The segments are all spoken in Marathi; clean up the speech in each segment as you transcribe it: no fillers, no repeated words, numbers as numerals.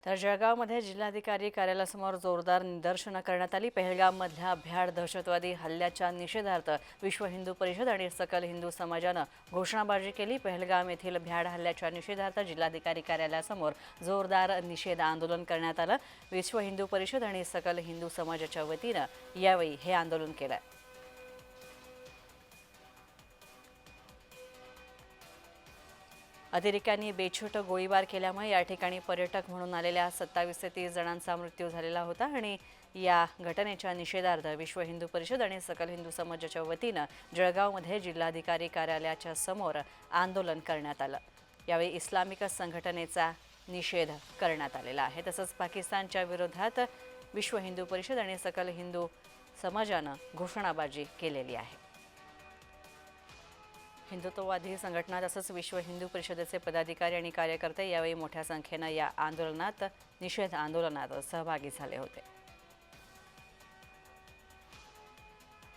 तर जळगावमध्ये जिल्हाधिकारी कार्यालयासमोर जोरदार निदर्शनं करण्यात आली। पहलगाममधल्या भ्याड दहशतवादी हल्ल्याच्या निषेधार्थ विश्व हिंदू परिषद आणि सकल हिंदू समाजानं घोषणाबाजी केली। पहलगाम येथील भ्याड हल्ल्याच्या निषेधार्थ जिल्हाधिकारी कार्यालयासमोर जोरदार निषेध आंदोलन करण्यात आलं। विश्व हिंदू परिषद आणि सकल हिंदू समाजाच्या वतीनं यावेळी हे आंदोलन केलं। अतिरेक्यांनी बेछूट गोळीबार केल्यामुळे या ठिकाणी पर्यटक म्हणून आलेल्या 27 ते 30 जणांचा मृत्यू झालेला होता आणि या घटनेच्या निषेधार्थ विश्व हिंदू परिषद आणि सकल हिंदू समाजाच्या वतीनं जळगावमध्ये जिल्हाधिकारी कार्यालयाच्या समोर आंदोलन करण्यात आलं। यावेळी इस्लामिक संघटनेचा निषेध करण्यात आलेला आहे। तसंच पाकिस्तानच्या विरोधात विश्व हिंदू परिषद आणि सकल हिंदू समाजानं घोषणाबाजी केलेली आहे। हिंदुत्ववादी संघटना तसंच विश्व हिंदू परिषदेचे पदाधिकारी आणि कार्यकर्ते यावेळी मोठ्या संख्येनं या आंदोलनात निषेध आंदोलनात सहभागी झाले होते।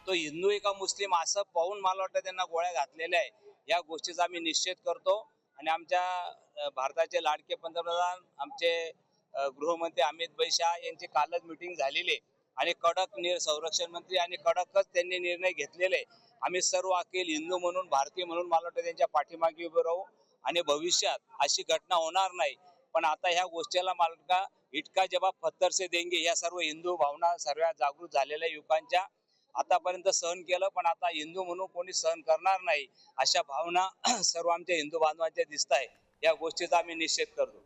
तो हिंदू आहे का मुस्लिम असं पाहून मला वाटतं त्यांना गोळ्या घातलेल्या आहे। या गोष्टीचा आम्ही निषेध करतो आणि आमच्या भारताचे लाडके पंतप्रधान आमचे गृहमंत्री अमित भाई शाह यांची कालच मीटिंग झालेली आणि कडक संरक्षण मंत्री आणि कडकच त्यांनी निर्णय घेतलेले। आम्ही सर्व अखिल हिंदू म्हणून भारतीय म्हणून मला वाटतं त्यांच्या पाठीमागे उभे राहू आणि भविष्यात अशी घटना होणार नाही। पण आता ह्या गोष्टीला मला इटका जवाब पत्थर से देंगे या सर्व हिंदू भावना सर्व जागृत झालेल्या युवकांच्या आतापर्यंत सहन केलं, पण आता हिंदू म्हणून कोणी सहन करणार नाही अशा भावना सर्व आमच्या हिंदू बांधवांच्या दिसत आहे। या गोष्टीचा आम्ही निषेध करतो।